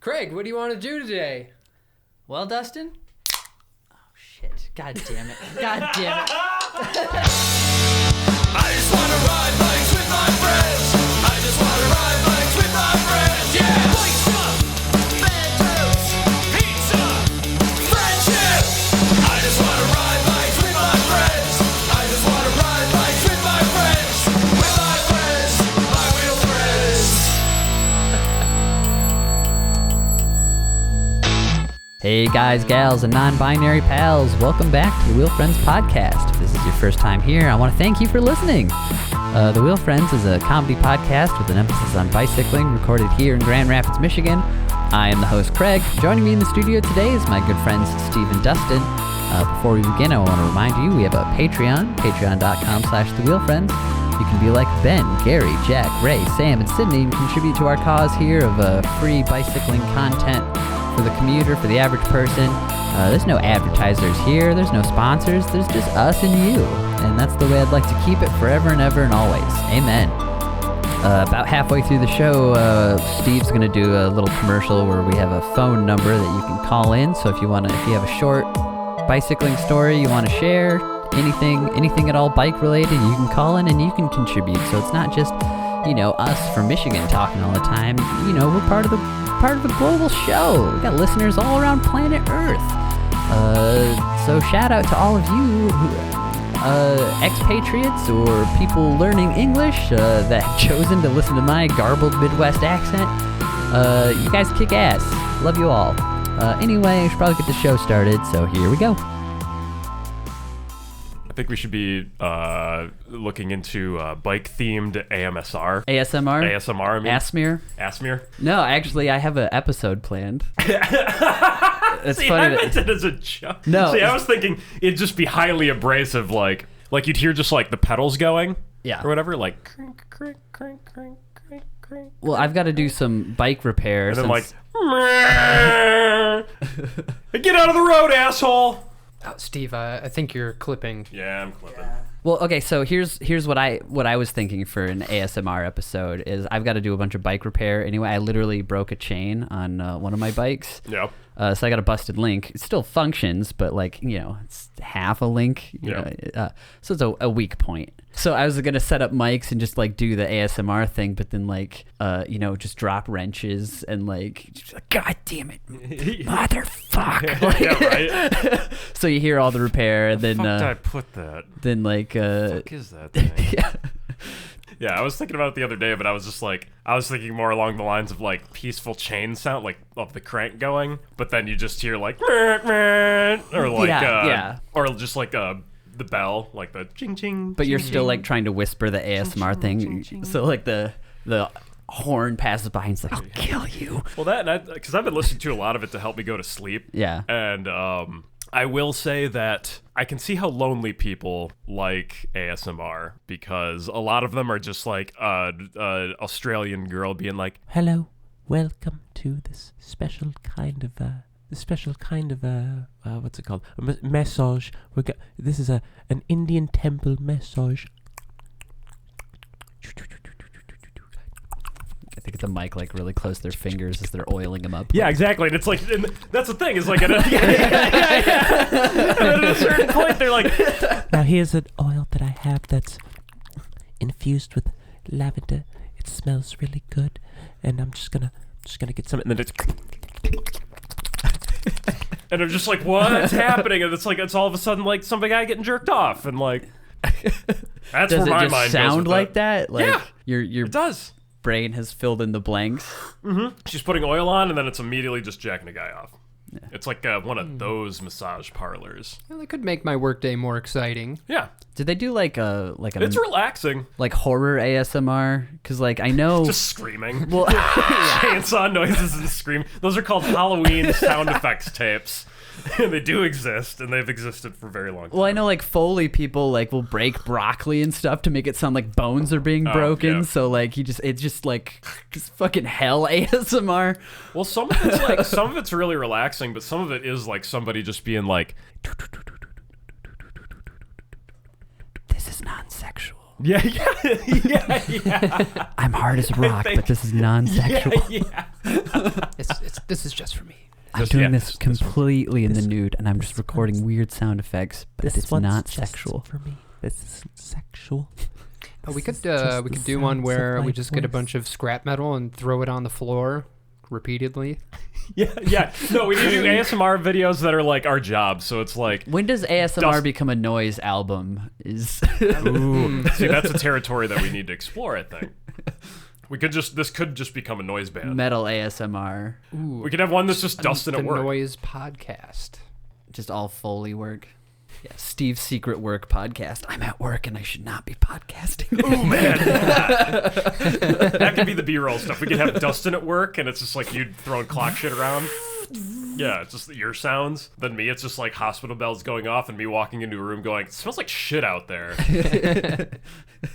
Craig, what do you want to do today? Well, Dustin? Oh, shit. God damn it. God damn it. I just want to ride bikes with my friends. I just want to ride bikes with my friends. Yeah! Bike stuff, bad jokes, pizza, friendship. I just want to ride bikes with my friends. I just want to ride bikes with my friends. With my friends, my wheel friends. Hey, guys, gals, and non-binary pals. Welcome back to the Wheel Friends podcast. If this is your first time here, I want to thank you for listening. The Wheel Friends is a comedy podcast with an emphasis on bicycling, recorded here in Grand Rapids, Michigan. I am the host, Craig. Joining me in the studio today is my good friends, Steve and Dustin. Before we begin, I want to remind you, we have a Patreon, patreon.com/thewheelfriends. You can be like Ben, Gary, Jack, Ray, Sam, and Sydney and contribute to our cause here of free bicycling content for the commuter, for the average person. There's no advertisers here, there's no sponsors, there's just us and you. And that's the way I'd like to keep it forever and ever and always. Amen. About halfway through the show, Steve's going to do a little commercial where we have a phone number that you can call in. So if you have a short bicycling story you want to share, anything at all bike related, you can call in and you can contribute. So it's not just, us from Michigan talking all the time. We're part of the global show. We got listeners all around planet Earth. So shout out to all of you expatriates or people learning English that have chosen to listen to my garbled Midwest accent. You guys kick ass. Love you all. Anyway, I should probably get the show started, so here we go. I think we should be looking into bike-themed AMSR. ASMR? ASMR, I mean. ASMR? No, actually, I have an episode planned. It's See, funny I meant it as a joke. No. See, I was thinking it'd just be highly abrasive, like you'd hear just like the pedals going. Yeah. Or whatever, like crink, crink, crink, crink, crink, crink. Well, I've got to do some bike repair. And then get out of the road, asshole! Oh, Steve, I think you're clipping. Yeah, I'm clipping. Well, okay, so here's what I was thinking for an ASMR episode is I've got to do a bunch of bike repair. Anyway, I literally broke a chain on one of my bikes. Yep. So I got a busted link. It still functions, but it's half a link. So it's a weak point. So I was gonna set up mics and just do the ASMR thing, but then just drop wrenches and God damn it, motherfucker. Yeah, right. So you hear all the repair, and then Fuck did I put that? Then What the fuck is that thing? yeah. Yeah, I was thinking about it the other day, but I was thinking more along the lines of peaceful chain sound, of the crank going, but then you just hear or or just the bell, the ching ching. But you're ching, still ching. trying to whisper the ASMR thing, ching, ching. so the horn passes by and it's I'll kill you. Well, because I've been listening to a lot of it to help me go to sleep. Yeah. And I will say that I can see how lonely people like ASMR, because a lot of them are just Australian girl being like, hello, welcome to this special kind of what's it called? Massage. This is an Indian temple massage. I think it's a mic really close to their fingers as they're oiling them up. yeah, exactly. And it's and that's the thing. It's at a certain point, they're like, Now here's an oil that I have that's infused with lavender. It smells really good, and I'm just gonna get some. and then it's, and they're just like, what's happening? And it's all of a sudden some guy getting jerked off, and that's Does where my it just mind sound goes with like that? Yeah, your it does. brain has filled in the blanks. Mm-hmm. She's putting oil on, and then it's immediately just jacking a guy off. Yeah. It's one of those massage parlors. Well, that could make my workday more exciting. Yeah. Did they do It's relaxing. Horror ASMR? Because I know just screaming. Well, chainsaw noises and scream. Those are called Halloween sound effects tapes. They do exist, and they've existed for a very long time. Well, I know Foley people will break broccoli and stuff to make it sound like bones are being broken. Yeah. So it's just fucking hell ASMR. Well, some of it's some of it's really relaxing, but some of it is somebody just being this is non-sexual. Yeah. I'm hard as rock, but this is non-sexual. Yeah. This is just for me. I'm doing this completely in the nude, and I'm just recording weird sound effects, but it's one's not just sexual. For me, this isn't sexual. We This could is just we the could do one sounds where of we my just get a voice. bunch of scrap metal and throw it on the floor repeatedly. Yeah. No, we need to do ASMR videos that are like our job. So it's like, When does ASMR Dust- become a noise album? Is ooh, see, that's a territory that we need to explore, I think. This could just become a noise band. metal ASMR Ooh, We could have one that's just Dustin the at work. Noise podcast. just all Foley work? Yeah, Steve's secret work podcast. I'm at work and I should not be podcasting. Oh man, that could be the B-roll stuff. We could have Dustin at work, and it's just like you throwing clock shit around. Yeah, it's just your sounds. Then me, it's just like hospital bells going off, and me walking into a room going, "It smells like shit out there,"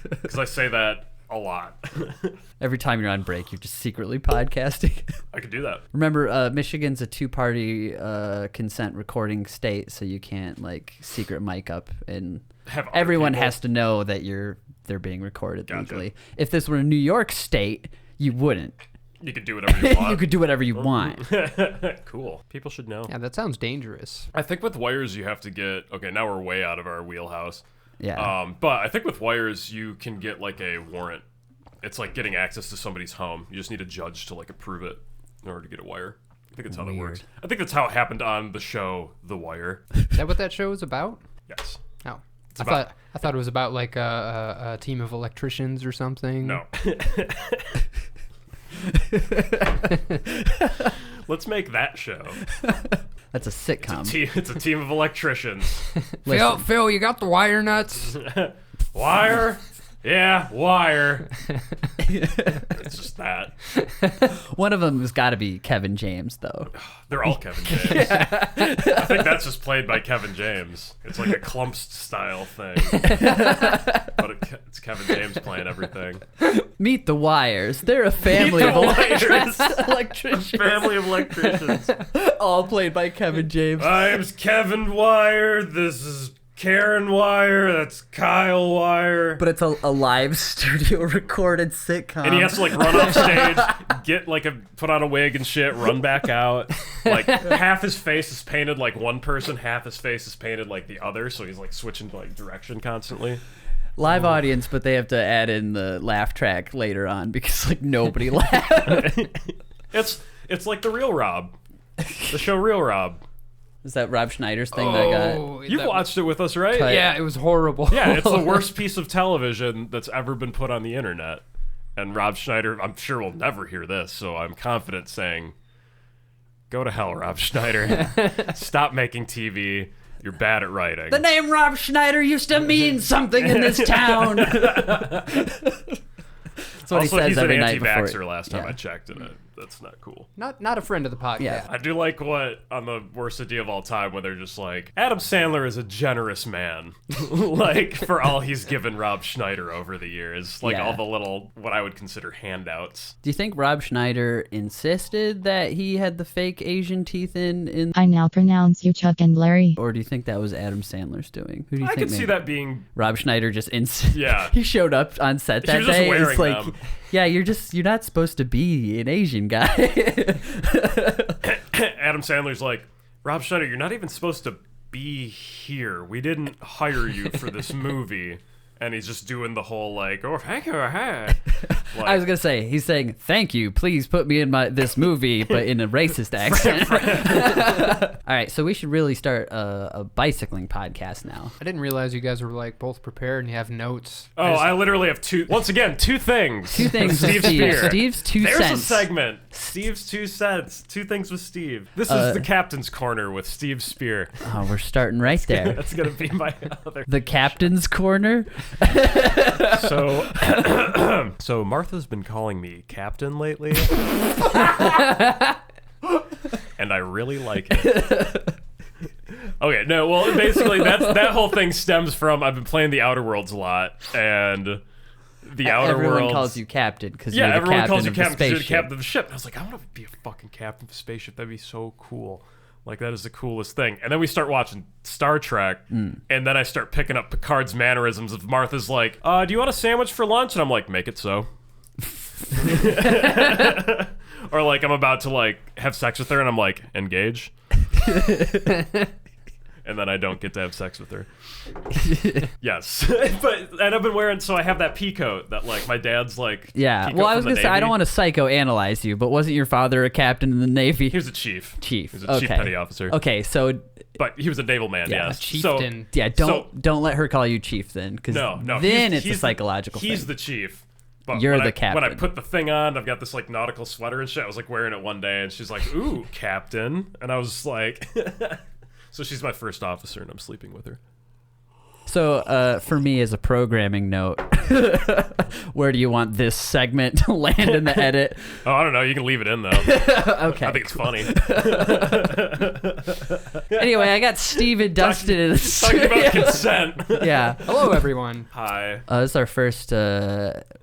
because I say that a lot. Every time you're on break, you're just secretly podcasting. I could do that. Remember, Michigan's a two-party consent recording state, so you can't like secret mic up, and Have other everyone people- has to know that they're being recorded Gotcha. legally. If this were a New York state, you wouldn't. You could do whatever you want. You could do whatever you want. Cool. People should know. Yeah, that sounds dangerous. I think with wires you have to get. Okay, now we're way out of our wheelhouse. Yeah. But I think with wires you can get like a warrant. It's like getting access to somebody's home. You just need a judge to like approve it in order to get a wire. I think that's how that works. Weird. I think that's how it happened on the show The Wire. Is that what that show is about? Yes. No. about- I thought it was about like a team of electricians or something. No. Let's make that show. That's a sitcom. It's a team of electricians. Phil, you got the wire nuts? Wire? Yeah, wire. It's just that. One of them has got to be Kevin James, though. They're all Kevin James. I think that's just played by Kevin James. It's like a Clumps style thing. But it's Kevin James playing everything. Meet the Wires. They're a family the of Wires. electricians, Family of electricians. all played by Kevin James. I'm Kevin Wire. This is Karen Wire. That's Kyle Wire. But it's a live studio recorded sitcom. And he has to like run off stage, get like put on a wig and shit, run back out. Like half his face is painted like one person, half his face is painted like the other. So he's like switching like direction constantly. live audience, but they have to add in the laugh track later on because like nobody laughed. It's like the Real Rob, the show Real Rob. Is that Rob Schneider's thing that got? You've watched it with us, right? Cut. Yeah, it was horrible. Yeah, it's the worst piece of television that's ever been put on the internet. And Rob Schneider, I'm sure will never hear this, so I'm confident saying, go to hell, Rob Schneider. Stop making TV. You're bad at writing. The name Rob Schneider used to mean something in this town. That's what Also, he says he's an every night before. anti-vaxxer last time yeah. I checked, and that's not cool. Not a friend of the podcast. Yeah. I do like what, on the worst idea of all time, where they're just like, Adam Sandler is a generous man. Like, for all he's given Rob Schneider over the years. Like, Yeah. all the little, what I would consider handouts. Do you think Rob Schneider insisted that he had the fake Asian teeth in, I now pronounce you Chuck and Larry. or do you think that was Adam Sandler's doing? Who do you I think? could see made- that being Rob Schneider just Yeah. he showed up on set that was just day. wearing It's like, them. yeah, you're not supposed to be an Asian guy. Adam Sandler's like, Rob Schneider, you're not even supposed to be here. We didn't hire you for this movie. And he's just doing the whole like, oh, thank you. Like, I was gonna say he's saying thank you, please put me in this movie, but in a racist accent. All right, so we should really start a bicycling podcast now. I didn't realize you guys were like both prepared and you have notes. oh, I literally have two things. Two things with Steve Steve. Spear. Steve's 2 There's cents. a segment. Steve's 2 cents. 2 things with Steve. This is the captain's corner with Steve Spear. Oh, we're starting right there. That's gonna be my other. The captain's corner. So Martha's been calling me captain lately, and I really like it. Okay, no, well, basically that whole thing stems from I've been playing the Outer Worlds a lot, and the Outer Everyone Worlds. calls you captain because Yeah, you're the everyone captain calls you of the captain because you're the spaceship. captain of the ship. And I was like, I want to be a fucking captain of a spaceship. That'd be so cool. Like, that is the coolest thing. And then we start watching Star Trek, and then I start picking up Picard's mannerisms of Martha's like, do you want a sandwich for lunch? And I'm like, make it so. Or like I'm about to like have sex with her and I'm like, engage. And then I don't get to have sex with her. Yes. And I've been wearing, so I have that pea coat that like my dad's like. Yeah. pea Well, coat I was from going the to say, I Navy. don't want to psychoanalyze you, but wasn't your father a captain in the Navy? He was a chief. Chief. He was a chief petty officer. Okay, so But he was a naval man, Yeah, yes. Chieftain. yeah, don't let her call you chief then, because No. then he's it's a psychological He's thing. the chief. But You're when the When I captain. put the thing on, I've got this like nautical sweater and shit. I was like wearing it one day, and she's like, "Ooh, captain," and I was like, "So she's my first officer, and I'm sleeping with her." So for me, as a programming note, where do you want this segment to land in the edit? Oh, I don't know. You can leave it in though. Okay. I think it's funny. Anyway, I got Steve Dustin in the Talking about consent. Yeah. Hello, everyone. Hi. This is our first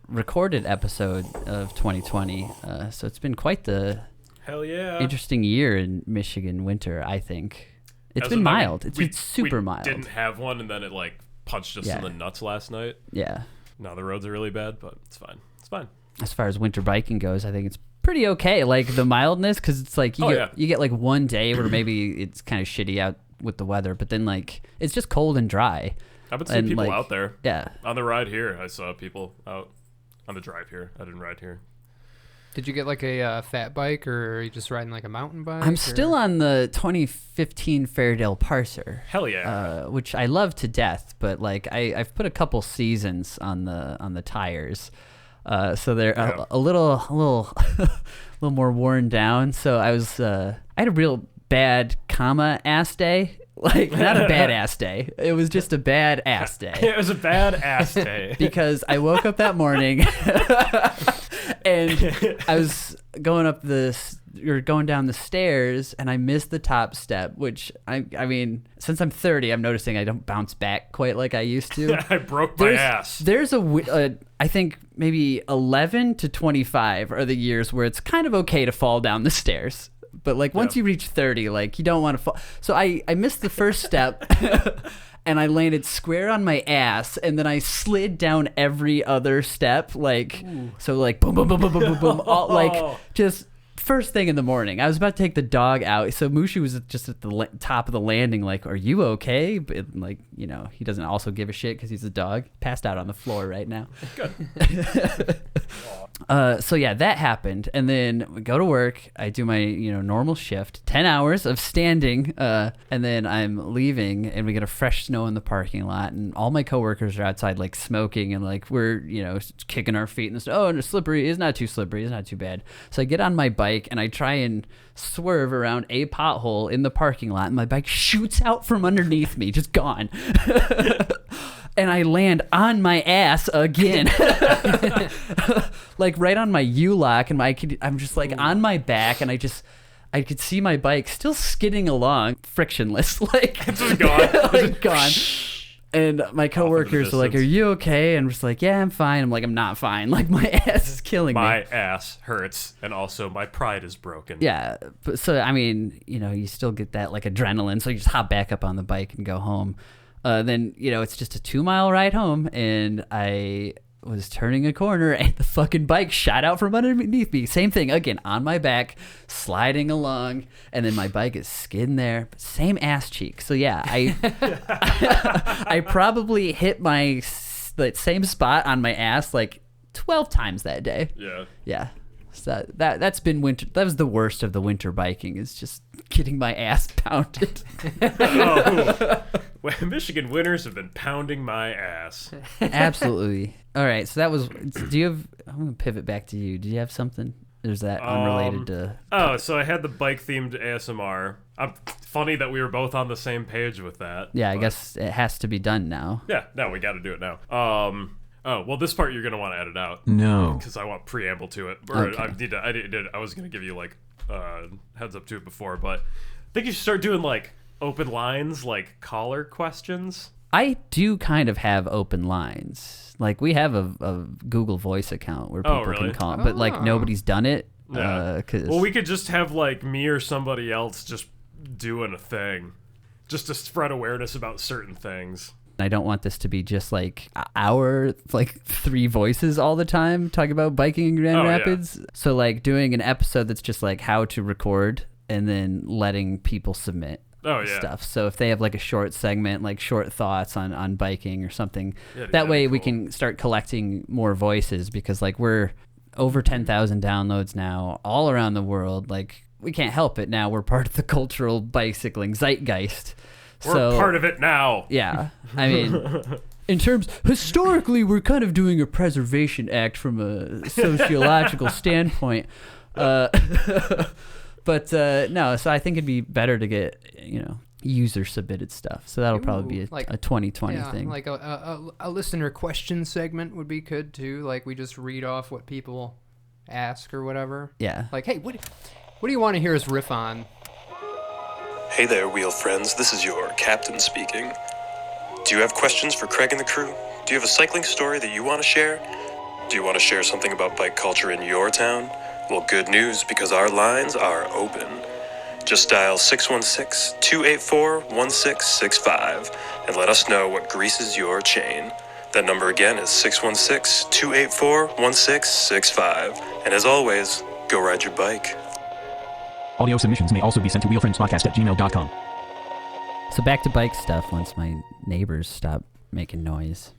recorded episode of 2020. So it's been quite the Hell yeah. interesting year in Michigan winter, I think. It's As been in, like, mild. It's been super we mild. Didn't have one, and then it like punched us Yeah. in the nuts last night. Yeah. Now the roads are really bad, but it's fine. It's fine. As far as winter biking goes, I think it's pretty okay. Like the mildness, because it's like you get like one day where maybe it's kind of shitty out with the weather, but then like it's just cold and dry. I've been seeing And, people like, out there. Yeah. On the ride here, I saw people out. On the drive here, I didn't ride here. Did you get like a fat bike, or are you just riding like a mountain bike? I'm still on the 2015 Fairdale Parser. Hell yeah. Which I love to death, but like I've put a couple seasons on the tires, so they're a little little more worn down. So I had a real bad ass day. Like, not a bad ass day. It was just a bad ass day. It was a bad ass day. Because I woke up that morning and I was going down the stairs and I missed the top step, which I mean, since I'm 30, I'm noticing I don't bounce back quite like I used to. I broke my ass. There's I think maybe 11 to 25 are the years where it's kind of okay to fall down the stairs. But like once you reach 30, like you don't want to fall. So I missed the first step and I landed square on my ass, and then I slid down every other step. Like, so like boom, boom, boom, boom, boom, boom, boom, all, like just first thing in the morning. I was about to take the dog out. So Mushi was just at the top of the landing. Like, are you okay? But like, you know, he doesn't also give a shit because he's a dog. Passed out on the floor right now. Good. So yeah, that happened, and then we go to work. I do my normal shift, 10 hours of standing, and then I'm leaving, and we get a fresh snow in the parking lot, and all my coworkers are outside like smoking, and like we're kicking our feet in the snow. Oh, and it's slippery. It's not too slippery. It's not too bad. So I get on my bike and I try and swerve around a pothole in the parking lot, and my bike shoots out from underneath me, just gone. And I land on my ass again. Like right on my U-lock, and I'm just like on my back, and I could see my bike still skidding along, frictionless, like It's just gone. like gone. And my coworkers are like, "Are you okay?" And I'm just like, "Yeah, I'm fine." I'm like, "I'm not fine. Like my ass is killing me." My ass hurts, and also my pride is broken. Yeah, but so I mean, you still get that like adrenaline, so you just hop back up on the bike and go home. Then it's just a 2-mile ride home, and I was turning a corner, and the fucking bike shot out from underneath me. Same thing again, on my back, sliding along, and then my bike is skidding there. Same ass cheek. So yeah, I probably hit that same spot on my ass like 12 times that day. Yeah. Yeah. So that's been winter. That was the worst of the winter biking, is just getting my ass pounded. Oh, well, Michigan winters have been pounding my ass. Absolutely. All right. So that was. Do you have? I'm gonna pivot back to you. Do you have something? Or is that unrelated to? Oh, so I had the bike themed ASMR. Funny that we were both on the same page with that. Yeah, I but- guess it has to be done now. Yeah, no, we got to do it now. Oh, well, this part you're gonna want to edit out. No. Because I want preamble to it. Or Okay. I was gonna give you like heads up to it before, but I think you should start doing like open lines, like caller questions. I do kind of have open lines. Like we have a Google Voice account where people really? can call, but like Oh. nobody's done it. Yeah. 'Cause Well, we could just have like me or somebody else just doing a thing, just to spread awareness about certain things. I don't want this to be just like our like 3 voices all the time talking about biking in Grand Rapids. So like doing an episode that's just like how to record and then letting people submit stuff. So if they have like a short segment, like short thoughts on biking or something, that way we can start collecting more voices, because like we're over 10,000 downloads now all around the world. Like we can't help it now. We're part of the cultural bicycling zeitgeist. We're part of it now. Yeah. I mean, in terms, historically, we're kind of doing a preservation act from a sociological standpoint. But no, so I think it'd be better to get, user submitted stuff. So that'll probably be a 2020 thing. Like a listener question segment would be good too. Like we just read off what people ask or whatever. Yeah. Like, hey, what do you want to hear us riff on? Hey there, wheel friends. This is your captain speaking. Do you have questions for Craig and the crew? Do you have a cycling story that you want to share? Do you want to share something about bike culture in your town? Well, good news, because our lines are open. Just dial 616-284-1665 and let us know what greases your chain. That number again is 616-284-1665. And as always, go ride your bike. Audio submissions may also be sent to wheelfriendspodcast@gmail.com. So back to bike stuff once my neighbors stop making noise.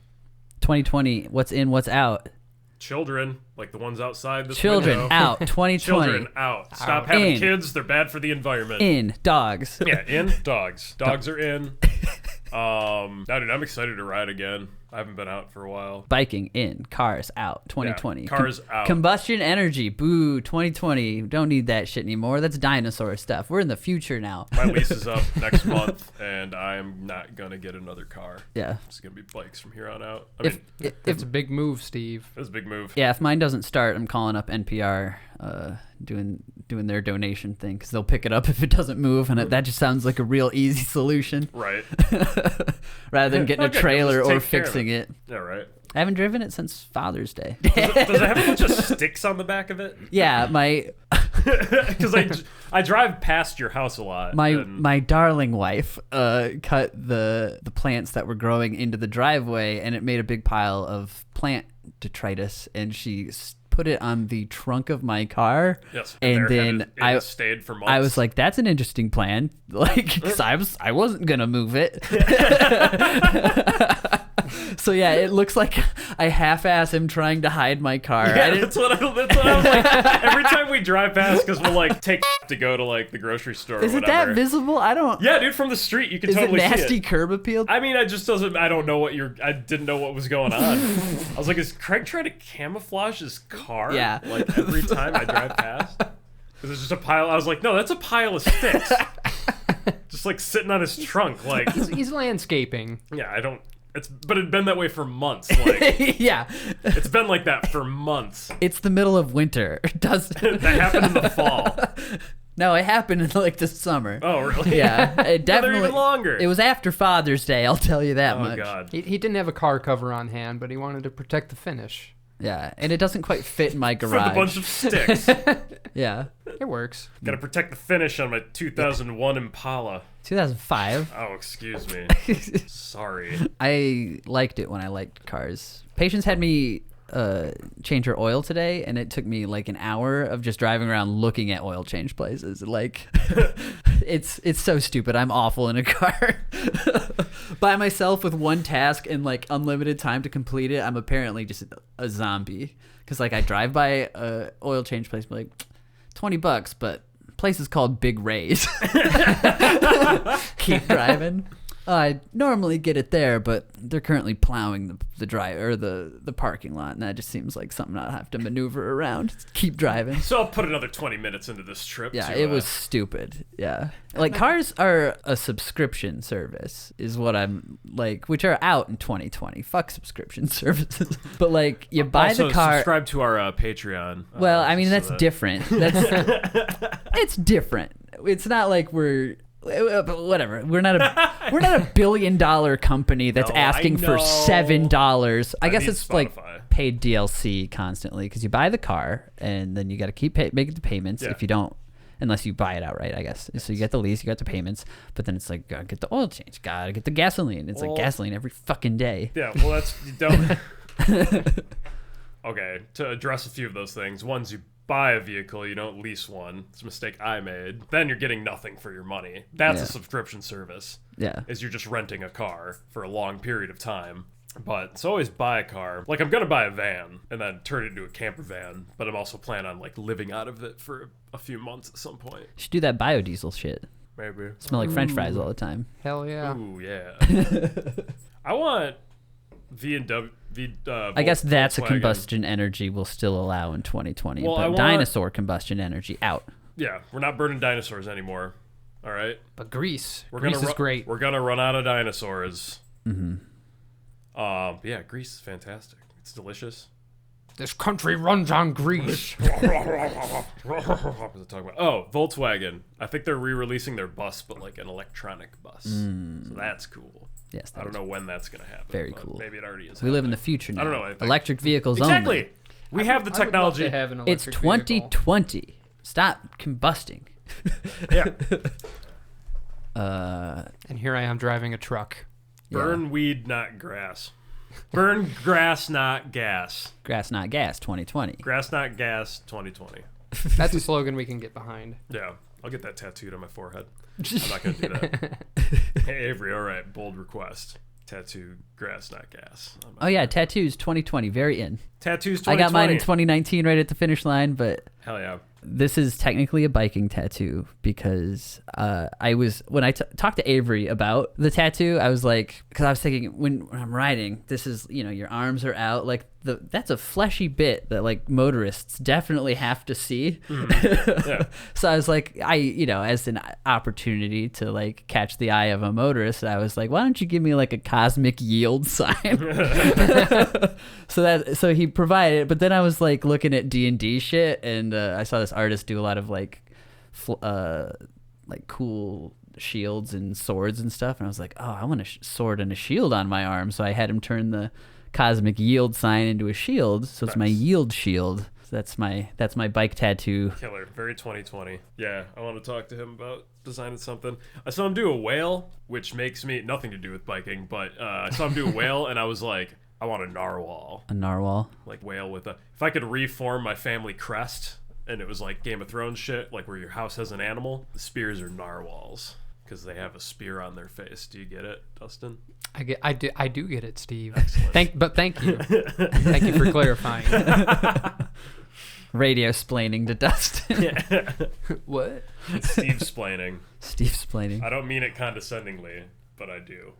2020, what's in, what's out? Children, like the ones outside this Children window. out, 2020. Children out. Stop having kids. They're bad for the environment. In, dogs. Yeah, in, dogs. Dogs are in. No, dude, I'm excited to ride again. I haven't been out for a while. Biking in, cars out, 2020. Yeah, cars out. Combustion energy, boo, 2020. Don't need that shit anymore. That's dinosaur stuff. We're in the future now. My lease is up next month, and I'm not going to get another car. Yeah. It's going to be bikes from here on out. It's a big move, Steve. It's a big move. Yeah, if mine doesn't start, I'm calling up NPR, doing their donation thing, because they'll pick it up if it doesn't move, and that just sounds like a real easy solution. Right. Rather than getting a trailer just or take care of fixing it. Yeah, right. I haven't driven it since Father's Day. Does it have a bunch of sticks on the back of it? Yeah, Because I drive past your house a lot. my darling wife cut the plants that were growing into the driveway, and it made a big pile of plant detritus, and she put it on the trunk of my car. Yes, and then I stayed for months. I was like, that's an interesting plan, like, because I wasn't gonna move it. So yeah, it looks like I half-ass him trying to hide my car. Yeah, that's what I was like. Every time we drive past, because we'll like take to go to like the grocery store. Is or it whatever. that visible? I don't. Yeah, dude, from the street you can Is totally it nasty see it. curb appeal? I mean, I don't know what I didn't know what was going on. I was like, is Craig trying to camouflage his car? Yeah. Like every time I drive past? Because it's just a pile. I was like, no, that's a pile of sticks. Just like sitting on his trunk. Like, He's landscaping. yeah, but it'd been that way for months. Like, Yeah. it's been like that for months. It's the middle of winter. That happened in the fall. No, it happened in like the summer. Oh, really? Yeah, it They're definitely. even longer. It was after Father's Day. I'll tell you that Oh, much. God. He didn't have a car cover on hand, but he wanted to protect the finish. Yeah, and it doesn't quite fit in my With garage. a bunch of sticks. Yeah, It works. Gotta protect the finish on my 2001 Impala. 2005. Oh, excuse me. Sorry. I liked it when I liked cars. Patience had me change her oil today, and it took me like an hour of just driving around looking at oil change places. Like, it's so stupid. I'm awful in a car. By myself with one task and like unlimited time to complete it, I'm apparently just a zombie. Because like I drive by a oil change place, like $20, but place is called Big Ray's. Keep driving. I normally get it there, but they're currently plowing the drive or the parking lot, and that just seems like something I'll have to maneuver around. Just keep driving. So I'll put another 20 minutes into this trip. Yeah, to, it was stupid. Yeah, like cars are a subscription service, is what I'm like, which are out in 2020. Fuck subscription services. But like, you buy also, the car. subscribe to our Patreon. Well, I mean, so that's that- different. That's it's different. It's not like we're whatever. We're not a $1 billion company that's No, asking I for know. $7. I guess need it's like Spotify. paid DLC constantly because you buy the car and then you got to keep making the payments. Yeah. If you don't, unless you buy it outright, I guess. So you get the lease, you got the payments, but then it's like, gotta get the oil change, gotta get the gasoline. It's like gasoline every fucking day. Yeah, well, that's you don't. Okay, to address a few of those things. One's you buy a vehicle, you don't lease one. It's a mistake I made. Then you're getting nothing for your money. That's a subscription service. Yeah. Is you're just renting a car for a long period of time. But so always buy a car. Like I'm gonna buy a van and then turn it into a camper van. But I'm also planning on like living out of it for a few months at some point. You should do that biodiesel shit. Maybe. Smell like French fries all the time. Hell yeah. Ooh yeah. I want I guess that's a Volkswagen. combustion energy we'll still allow in 2020. Well, I but want- dinosaur combustion energy out. Yeah, we're not burning dinosaurs anymore. All right. But Greece. We're Greece gonna is great. We're gonna run out of dinosaurs. Mm-hmm. Yeah, Greece is fantastic. It's delicious. This country runs on Greece. What was I talking about? Oh, Volkswagen. I think they're re-releasing their bus, but like an electronic bus. So that's cool. Yes, I don't know when that's gonna happen. Very but cool. Maybe it already is. We live in the happening. future now. I don't know anything. Electric vehicles Exactly. only. We have the I would love technology. to have an It's electric vehicle. 2020. Stop combusting. Yeah. And here I am driving a truck. Burn weed, not grass. Burn grass, not gas. Grass, not gas. 2020. Grass, not gas. 2020. That's a slogan we can get behind. Yeah, I'll get that tattooed on my forehead. I'm not gonna do that. Hey Avery, all right, bold request. Tattoo grass, not gas. on my Oh yeah, forehead. tattoos 2020. Very in. Tattoos. 2020. I got mine in 2019, right at the finish line, but Hell yeah. this is technically a biking tattoo because when I talked to Avery about the tattoo, I was like, because I was thinking when I'm riding, this is, your arms are out, like that's a fleshy bit that like motorists definitely have to see. Yeah. So I was like, as an opportunity to like catch the eye of a motorist, I was like, why don't you give me like a cosmic yield sign? So he provided it, but then I was like looking at D&D shit, and I saw this artist do a lot of like cool shields and swords and stuff, and I was like, oh, I want a sword and a shield on my arm. So I had him turn the cosmic yield sign into a shield, so it's my yield shield. So that's my bike tattoo. Killer. Very 2020. Yeah, I want to talk to him about designing something. I saw him do a whale, which makes me nothing to do with biking, but I saw him do a whale, and I was like, I want a narwhal. A narwhal. Like whale with a. If I could reform my family crest, and it was like Game of Thrones shit, like where your house has an animal, the spears are narwhals because they have a spear on their face. Do you get it, Dustin? I do get it, Steve. Excellent. Thank you. Thank you for clarifying. Radio splaining to Dustin. What? It's Steve splaining. Steve splaining. I don't mean it condescendingly, but I do.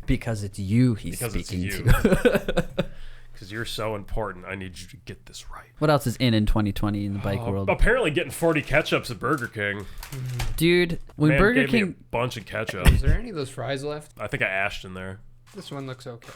Because it's you he's Because it's speaking you. to. Because you're so important. I need you to get this right. What else is in 2020 in the bike world? Apparently getting 40 ketchups at Burger King. Dude, when Man Burger gave me a King... bunch of ketchup. Is there any of those fries left? I think I ashed in there. This one looks okay.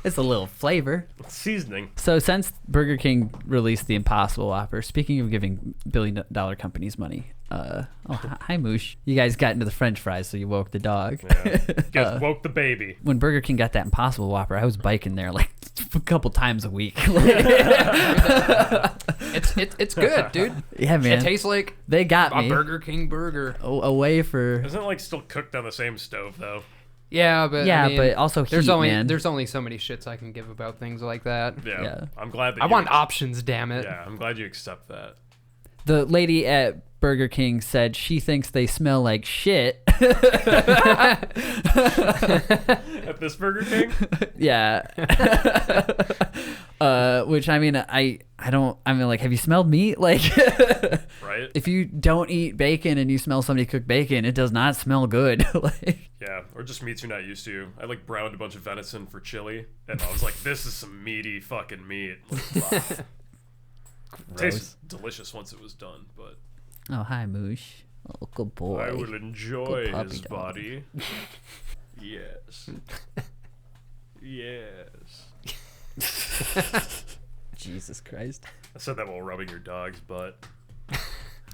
It's a little flavor. Seasoning. So since Burger King released the Impossible Whopper, speaking of giving billion-dollar companies money, hi Moosh. You guys got into the French fries, so you woke the dog. Yeah. Guys woke the baby. When Burger King got that Impossible Whopper, I was biking there like a couple times a week. It's good, dude. Yeah, man. It tastes like They got a me Burger King burger. away for... Isn't it like still cooked on the same stove though? Yeah, but Yeah, I mean, but also there's heat, only man. there's only so many shits I can give about things like that. Yeah. Yeah. I'm glad that I you want options, damn it. Yeah, I'm glad you accept that. The lady at Burger King said she thinks they smell like shit. At this Burger King? Yeah. Which I mean, I mean, like, have you smelled meat? Like, Right? if you don't eat bacon and you smell somebody cook bacon, it does not smell good. Like, Yeah, or just meats you're not used to. I like browned a bunch of venison for chili, and I was like, this is some meaty fucking meat. Like, wow. Tastes delicious once it was done, but oh, hi, Moosh. Oh, good boy. I will enjoy Good puppy his dog. body. Yes. Yes. Jesus Christ. I said that while rubbing your dog's butt.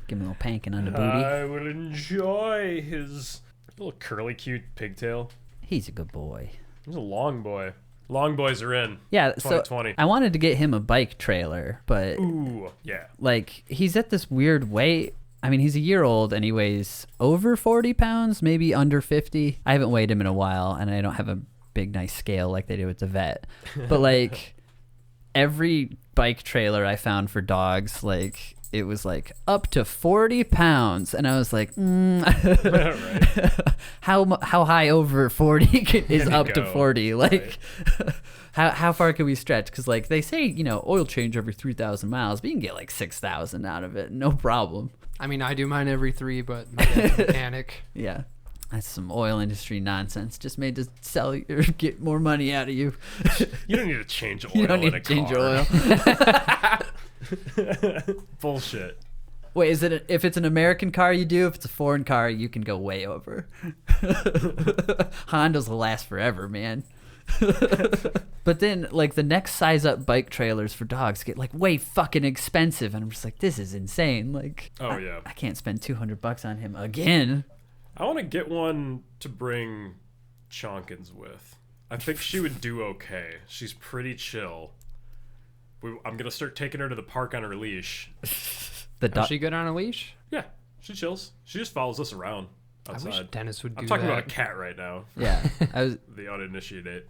Give me a little panking on the booty. I will enjoy his little curly, cute pigtail. He's a good boy. He's a long boy. Long boys are in. Yeah, so 2020. I wanted to get him a bike trailer, but Ooh, yeah. like he's at this weird weight. I mean, he's a year old and he weighs over 40 pounds, maybe under 50. I haven't weighed him in a while, and I don't have a big, nice scale like they do at the vet. But like every bike trailer I found for dogs, like it was like up to 40 pounds, and I was like, how high over 40 is up to 40? Like, how far can we stretch? Because like they say, you know, oil change every 3,000 miles, but you can get like 6,000 out of it, no problem. I mean, I do mine every 3, but my dad's a mechanic. Yeah. That's some oil industry nonsense, just made to sell you or get more money out of you. You don't need to change oil. You don't need in to a change your car. oil. Bullshit. Wait, is it if it's an American car you do? If it's a foreign car, you can go way over. Hondas will last forever, man. But then, like, the next size up bike trailers for dogs get like way fucking expensive, and I'm just like, this is insane. Like, Oh, yeah. I can't spend $200 on him again. I want to get one to bring Chonkins with. I think she would do okay. She's pretty chill. I'm going to start taking her to the park on her leash. The Is dog. she good on a leash? Yeah, she chills. She just follows us around I outside. wish Dennis would do I'm talking that. about a cat right now. Yeah, I was. The uninitiated.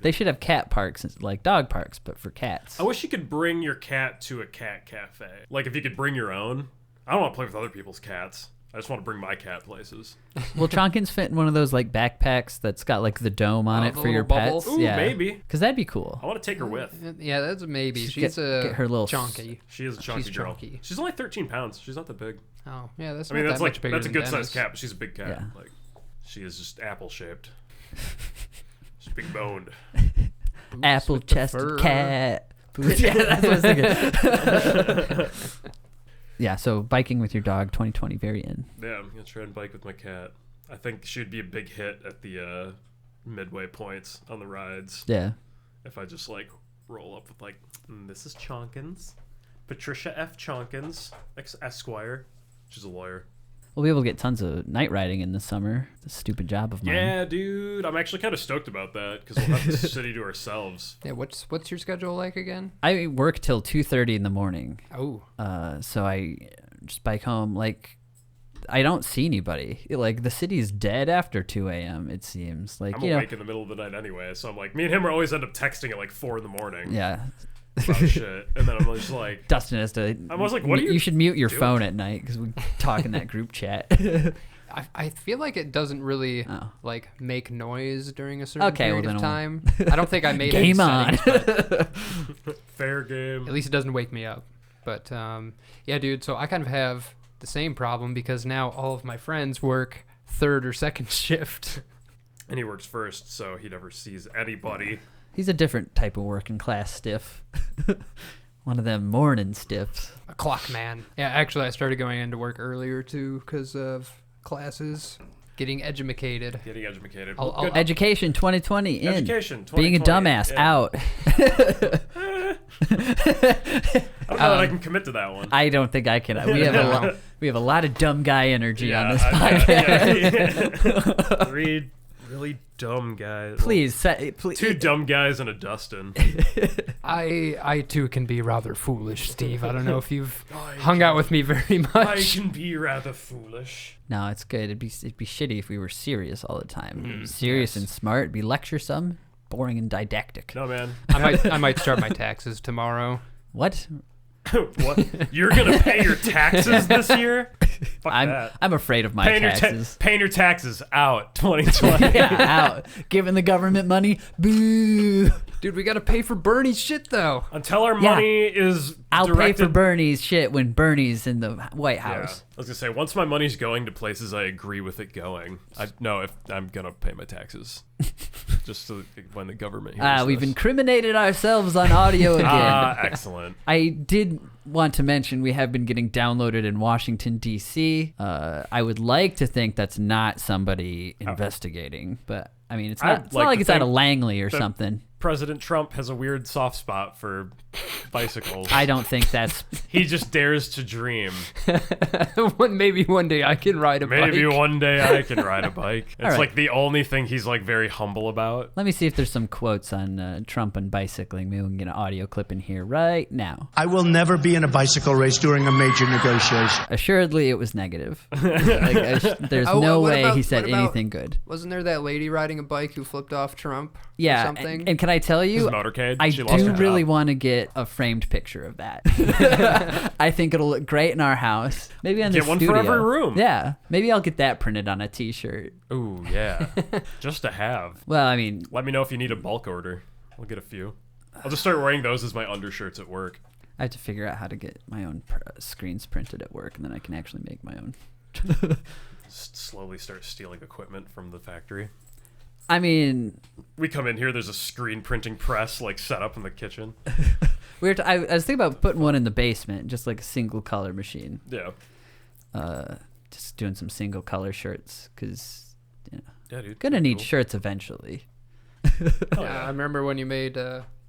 They should have cat parks, like dog parks, but for cats. I wish you could bring your cat to a cat cafe. Like, if you could bring your own. I don't want to play with other people's cats. I just want to bring my cat places. Will Chonkins fit in one of those like backpacks that's got like the dome on Oh, it the for your little bubble? pets? Ooh, yeah, maybe. Because that'd be cool. I want to take her with. Yeah, that's a maybe. Just She's get her little chunky. She is a chunky She's girl. chunky. She's only 13 pounds. She's not that big. Oh, yeah, that's I mean, not that's that like much bigger that's a than good Dennis. sized cat, but she's a big cat. Yeah. Like, she is just apple shaped. She's big boned. Apple with the chested fur. cat. Yeah, that's what I was thinking. Yeah, so biking with your dog, 2020, very in. Yeah, I'm gonna try and bike with my cat. I think she'd be a big hit at the midway points on the rides. Yeah. If I just like roll up with like, this is Chonkins, Patricia F. Chonkins, Esquire. She's a lawyer. We'll be able to get tons of night riding in the summer. The stupid job of mine. Yeah, dude. I'm actually kind of stoked about that because we'll have the city to ourselves. Yeah, what's your schedule like again? I work till 2:30 in the morning. Oh, So I just bike home. Like, I don't see anybody. Like, the city's dead after 2 a.m., it seems. Like, I'm you know, awake in the middle of the night anyway, so I'm like, me and him always end up texting at like 4 in the morning. yeah. About shit. And then I'm just like, Dustin has to. I was like, what are you should mute your doing? phone at night because we talk in that group chat. I feel like it doesn't really Oh. like make noise during a certain Okay, well, period of then time. I don't think I made any Game on. settings, but fair game. at least it doesn't wake me up. But yeah, dude. So I kind of have the same problem because now all of my friends work third or second shift. And he works first, so he never sees anybody. He's a different type of working class stiff. One of them morning stiffs. A clock man. Yeah, actually, I started going into work earlier too because of classes. Getting educated. Getting educated. I'll- Well, good. Education 2020 in. Education Being a 2020, dumbass yeah. out. I don't know that I can commit to that one. I don't think I can. We have a lot of dumb guy energy on this I- podcast. yeah. 3 really dumb guys. Please, please. 2 dumb guys and a Dustin. I too can be rather foolish, Steve. I don't know if you've hung out with me very I much. can be rather foolish. No, it's good. It'd be shitty if we were serious all the time. Mm-hmm. Serious and smart. It'd be lecturesome, boring and didactic. No, man. I might start my taxes tomorrow. What? What? You're gonna pay your taxes this year? Fuck that. I'm afraid of my Paying taxes. paying your taxes out 2020. Yeah, out. Giving the government money. Boo. Dude, we gotta pay for Bernie's shit though. Until our money is I'll directed... pay for Bernie's shit when Bernie's in the White Yeah. House. I was gonna say, once my money's going to places I agree with it going, if I'm gonna pay my taxes, just so that when the government hears We've this. incriminated ourselves on audio again. Excellent. I did want to mention we have been getting downloaded in Washington, D.C. I would like to think that's not somebody investigating, but I mean, it's I'd not like like to it's out of think Langley or that- something. President Trump has a weird soft spot for bicycles. I don't think that's. He just dares to dream. Maybe one day I can ride a bike. Maybe one day I can ride a bike. It's right. like the only thing he's like very humble about. Let me see if there's some quotes on Trump and bicycling. Maybe we can get an audio clip in here right now. I will never be in a bicycle race during a major negotiation. Assuredly, it was negative. There's no way he said anything good. Wasn't there that lady riding a bike who flipped off Trump? Yeah, or something? and can I tell you, His motorcade. I She lost do her really job. want to get a framed picture of that. I think it'll look great in our house. Maybe on the Get one studio. for every room. Yeah, maybe I'll get that printed on a T-shirt. Ooh, yeah. Just to have. Well, I mean, Let me know if you need a bulk order. I'll get a few. I'll just start wearing those as my undershirts at work. I have to figure out how to get my own screens printed at work, and then I can actually make my own. Slowly start stealing equipment from the factory. I mean, We come in here, there's a screen printing press like set up in the kitchen. I was thinking about putting one in the basement, just like a single color machine. Yeah. Just doing some single color shirts, because Yeah, dude. gonna need Cool. shirts eventually. Yeah, I remember when you made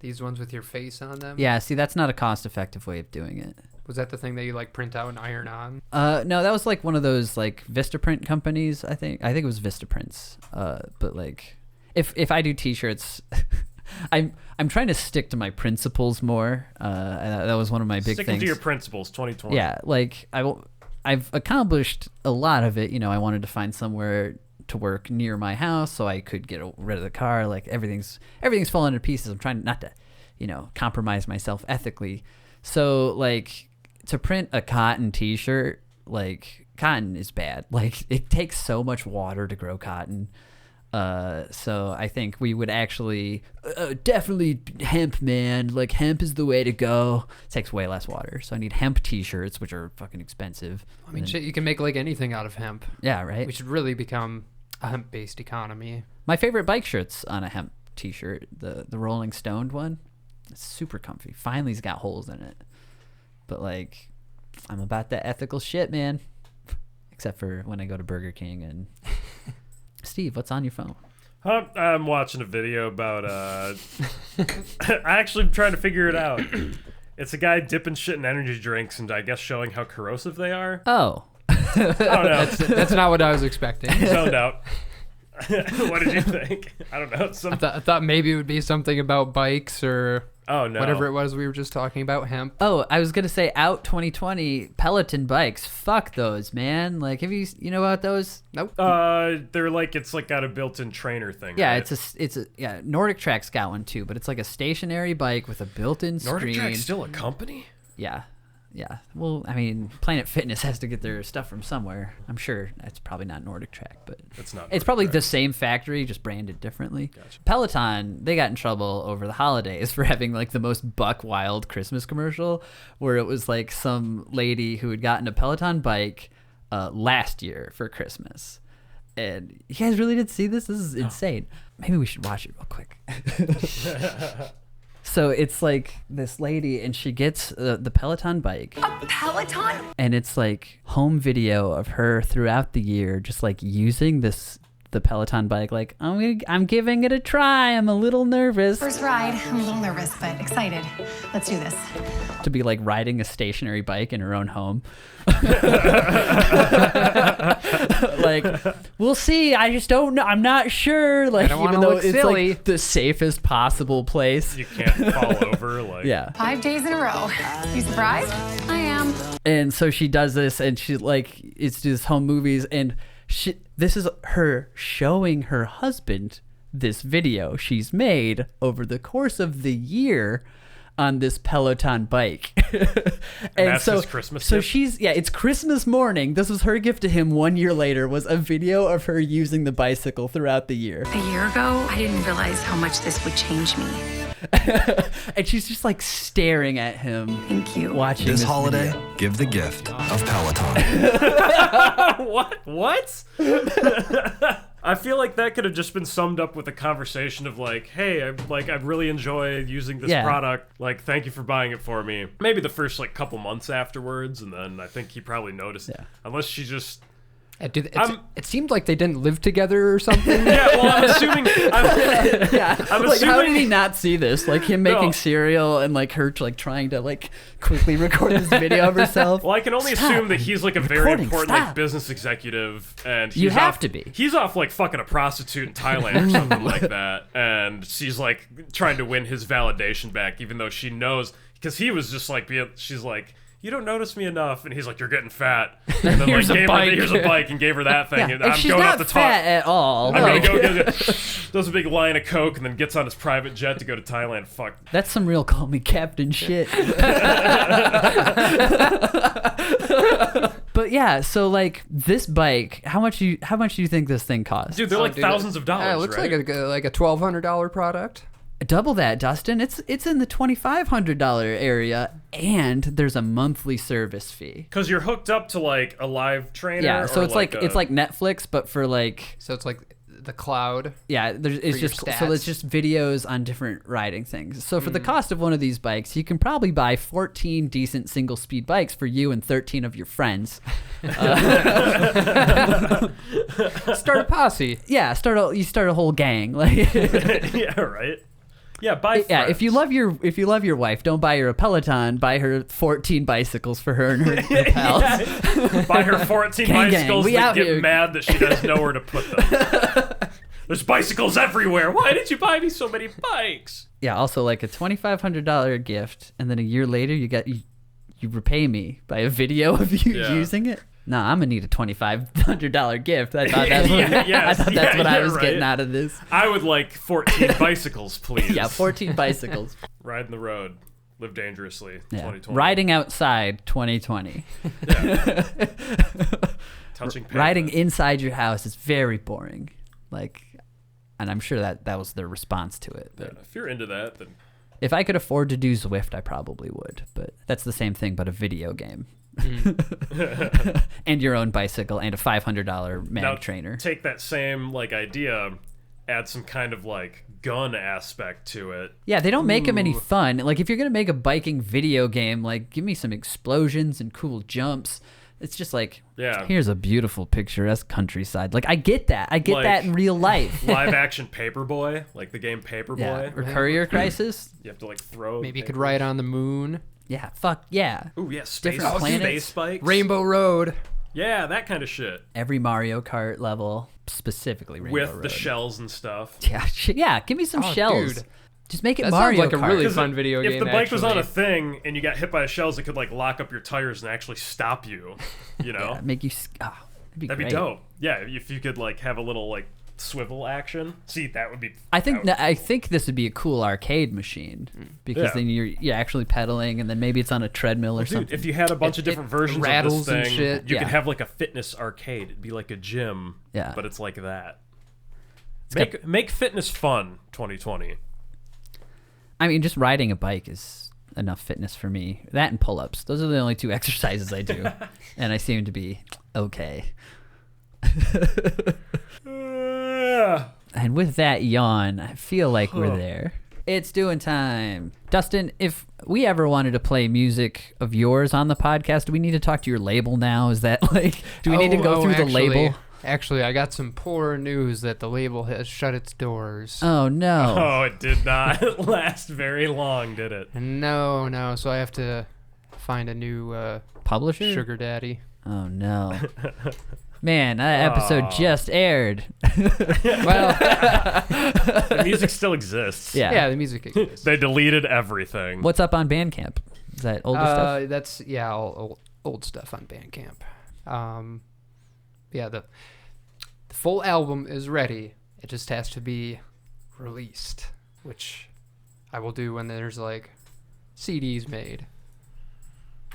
these ones with your face on them. Yeah, see, that's not a cost-effective way of doing it. Was that the thing that you like print out and iron on? No, that was like one of those like Vistaprint companies. I think it was Vistaprints. But like, if I do T-shirts, I'm trying to stick to my principles more. That was one of my big Sticking things. to your principles, 2020. Yeah, like I've accomplished a lot of it. I wanted to find somewhere to work near my house so I could get rid of the car. Like everything's falling to pieces. I'm trying not to, compromise myself ethically. So like to print a cotton T-shirt, like cotton is bad. Like it takes so much water to grow cotton. So I think we would actually definitely hemp, man. Like hemp is the way to go. It takes way less water. So I need hemp T-shirts, which are fucking expensive. I mean, shit, you can make like anything out of hemp. Yeah, right. We should really become a hemp-based economy. My favorite bike shirt's on a hemp T-shirt, the Rolling Stone one. It's super comfy. Finally's got holes in it. But like, I'm about that ethical shit, man. Except for when I go to Burger King and Steve, what's on your phone? I'm watching a video about I actually am trying to figure it out. It's a guy dipping shit in energy drinks and I guess showing how corrosive they are. Oh. I don't know. That's not what I was expecting. Zoned out. What did you think? I don't know. I thought maybe it would be something about bikes or whatever it was we were just talking about, hemp. Oh, I was gonna say out 2020 Peloton bikes. Fuck those, man. Like, have you know about those? Nope. They're like it's like got a built-in trainer thing. Yeah, right? it's a Nordic Track's got one too, but it's like a stationary bike with a built-in Nordic screen. Track's still a company? Yeah. Well, I mean, Planet Fitness has to get their stuff from somewhere. I'm sure that's probably not Nordic Track, but It's not. it's probably the same factory, just branded differently. Gotcha. Peloton, they got in trouble over the holidays for having like the most buck wild Christmas commercial, where it was like some lady who had gotten a Peloton bike last year for Christmas. And you guys really did see this? This is insane. Maybe we should watch it real quick. So it's like this lady, and she gets the Peloton bike. A Peloton? And it's like home video of her throughout the year, just like using the Peloton bike. Like, I'm giving it a try. I'm a little nervous. First ride. I'm a little nervous, but excited. Let's do this. To be like riding a stationary bike in her own home. Like, we'll see. I just don't know. I'm not sure. Like, don't even wanna though look it's silly. like the safest possible place. You can't fall over. Like Yeah. 5 days in a row. You surprised? I am. And so she does this, and she like it's this home movies, and this is her showing her husband this video she's made over the course of the year on this Peloton bike. And that's his Christmas so gift? it's Christmas morning. This was her gift to him 1 year later, was a video of her using the bicycle throughout the year. A year ago, I didn't realize how much this would change me. And she's just like staring at him. Thank you. Watching This this holiday, video. give the gift of Peloton. What? I feel like that could have just been summed up with a conversation of like, hey, I really enjoy using this product. Like, thank you for buying it for me. Maybe the first like couple months afterwards, and then I think he probably noticed. Yeah. Unless she just Dude, it seemed like they didn't live together or something. Yeah, well, I'm assuming. I'm Like, how did assuming he not see this? Like him making cereal and like her like trying to like quickly record this video of herself. Well, I can only assume that he's like a very important like business executive, and he's You have off, to be. He's off like fucking a prostitute in Thailand or something like that, and she's like trying to win his validation back, even though she knows because he was just like she's like, you don't notice me enough, and he's like, you're getting fat. And then Here's a bike. Here's a bike, and gave her that thing. Yeah. And And I'm she's going not off the top. fat at all. I'm Like- gonna go does a big line of coke, and then gets on his private jet to go to Thailand. Fuck. That's some real call me captain shit. But yeah, so like this bike, how much do you think this thing costs? Dude, they're like thousands of dollars. It looks right? like a $1,200 product. Double that, Dustin. It's in the $2,500 area, and there's a monthly service fee. Because you're hooked up to like a live trainer. Yeah, so or it's like it's like Netflix, but for like So it's like the cloud. yeah, it's your just stats. so it's just videos on different riding things. So for the cost of one of these bikes, you can probably buy 14 decent single speed bikes for you and 13 of your friends. Start a posse. Yeah, you start a whole gang. Like yeah, right. Yeah, buy. yeah, friends. if you love your wife, don't buy her a Peloton. Buy her 14 bicycles for her and her pals. Buy her 14 Gang, bicycles we out that get here. mad that she doesn't know where to put them. There's bicycles everywhere. Why did you buy me so many bikes? Yeah, also like a $2,500 gift, and then a year later you repay me by a video of you using it. No, I'm gonna need a $2,500 gift. I thought that's what I was getting out of this. I would like 14 bicycles, please. Yeah, 14 bicycles. Riding the road, live dangerously. Yeah. 2020. Riding outside, 2020. Touching pavement. Riding inside your house is very boring. Like, and I'm sure that was their response to it. Yeah, if you're into that, then if I could afford to do Zwift, I probably would. But that's the same thing, but a video game. And your own bicycle and a $500 mag now, trainer. Take that same like idea, add some kind of like gun aspect to it. Yeah, they don't make them any fun. Like if you're gonna make a biking video game, like give me some explosions and cool jumps. It's just like, here's a beautiful picturesque countryside. Like I get that. I get Like, that in real life. Live action Paperboy, like the game Paperboy. Yeah. Or Courier Crisis. You have to like throw. Maybe you could ride on the moon. Yeah, fuck yeah. Ooh, yeah, space, Different planets. space bikes. Rainbow Road. Yeah, that kind of shit. Every Mario Kart level, specifically Rainbow With Road. the shells and stuff. Yeah, yeah. Give me some shells. Dude. Just make it That Mario sounds like Kart. a really fun video game. If the bike was on actually. a thing and you got hit by the shells, it could like lock up your tires and actually stop you. You know, Yeah, make you. That'd be that'd great. be dope. Yeah, if you could like have a little like swivel action. See, that would be. I think this would be a cool arcade machine because then you're actually pedaling and then maybe it's on a treadmill or Dude, something. if you had a bunch of different versions rattles of this and thing, shit. you Yeah. could have like a fitness arcade. It'd be like a gym. Yeah. But it's like that. got- Make fitness fun. 2020. I mean, just riding a bike is enough fitness for me. That and pull-ups. Those are the only two exercises I do, and I seem to be okay. And with that yawn, I feel like we're there. It's doing time. Dustin, if we ever wanted to play music of yours on the podcast, do we need to talk to your label now? Is that like, do we need to go through the label? Actually, I got some poor news that the label has shut its doors. Oh, no. Oh, it did not last very long, did it? No. So I have to find a new Publisher? sugar daddy. Oh, no. Man, that episode just aired. Well, The music still exists. Yeah. the music exists. They deleted everything. What's up on Bandcamp? Is that older stuff? That's all old stuff on Bandcamp. The full album is ready. It just has to be released, which I will do when there's like CDs made.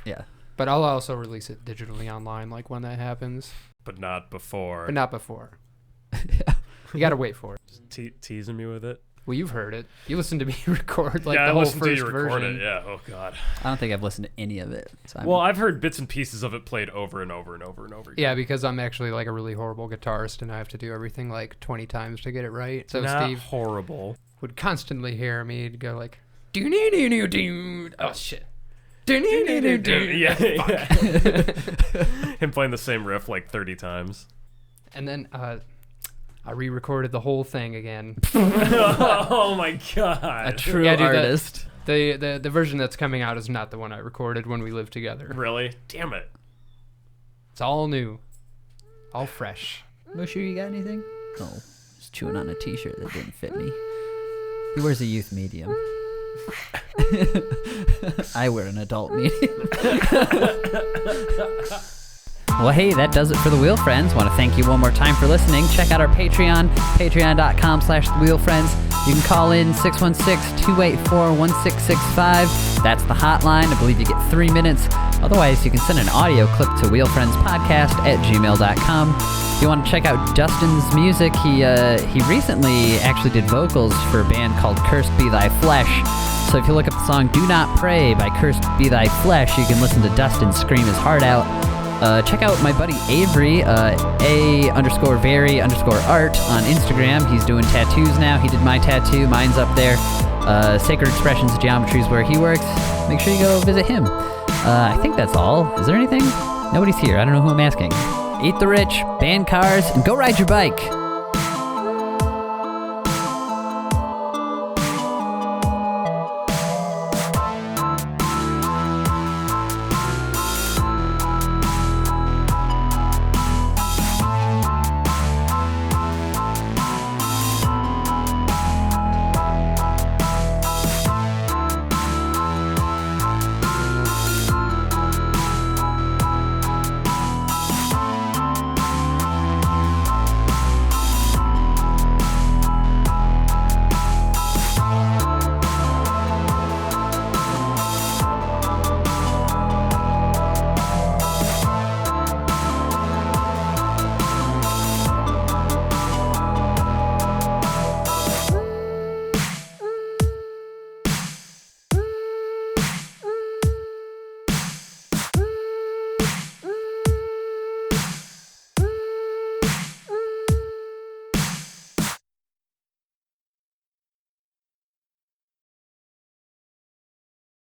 Yeah. But I'll also release it digitally online, like when that happens. But not before. But not before. You gotta wait for it. Just teasing me with it. Well, you've heard it. You listened to me record like Yeah, the I whole listened to first you record version. it. Yeah. Oh God. I don't think I've listened to any of it. So Well, I've heard bits and pieces of it played over and over and over and over again. Yeah, because I'm actually like a really horrible guitarist, and I have to do everything like 20 times to get it right. So Not Steve horrible. would constantly hear me go like, "Do-do-do-do-do." Oh shit! Yeah. Him playing the same riff like 30 times. And then I re-recorded the whole thing again. Oh my god. A true Yeah, dude, artist. The version that's coming out is not the one I recorded when we lived together. Really? Damn it. It's all new. All fresh. Mushu, you got anything? Oh, just chewing on a t-shirt that didn't fit me. He wears a youth medium. I wear an adult medium. Well, hey, that does it for The Wheel Friends. Want to thank you one more time for listening. Check out our Patreon, patreon.com/TheWheelFriends. You can call in 616-284-1665. That's the hotline. I believe you get 3 minutes. Otherwise, you can send an audio clip to wheelfriendspodcast@gmail.com. If you want to check out Dustin's music, he recently actually did vocals for a band called Cursed Be Thy Flesh. So if you look up the song Do Not Pray by Cursed Be Thy Flesh, you can listen to Dustin scream his heart out. Check out my buddy Avery, A_very_art on Instagram. He's doing tattoos now. He did my tattoo. Mine's up there. Sacred Expressions Geometry is where he works. Make sure you go visit him. I think that's all. Is there anything? Nobody's here. I don't know who I'm asking. Eat the rich, ban cars, and go ride your bike.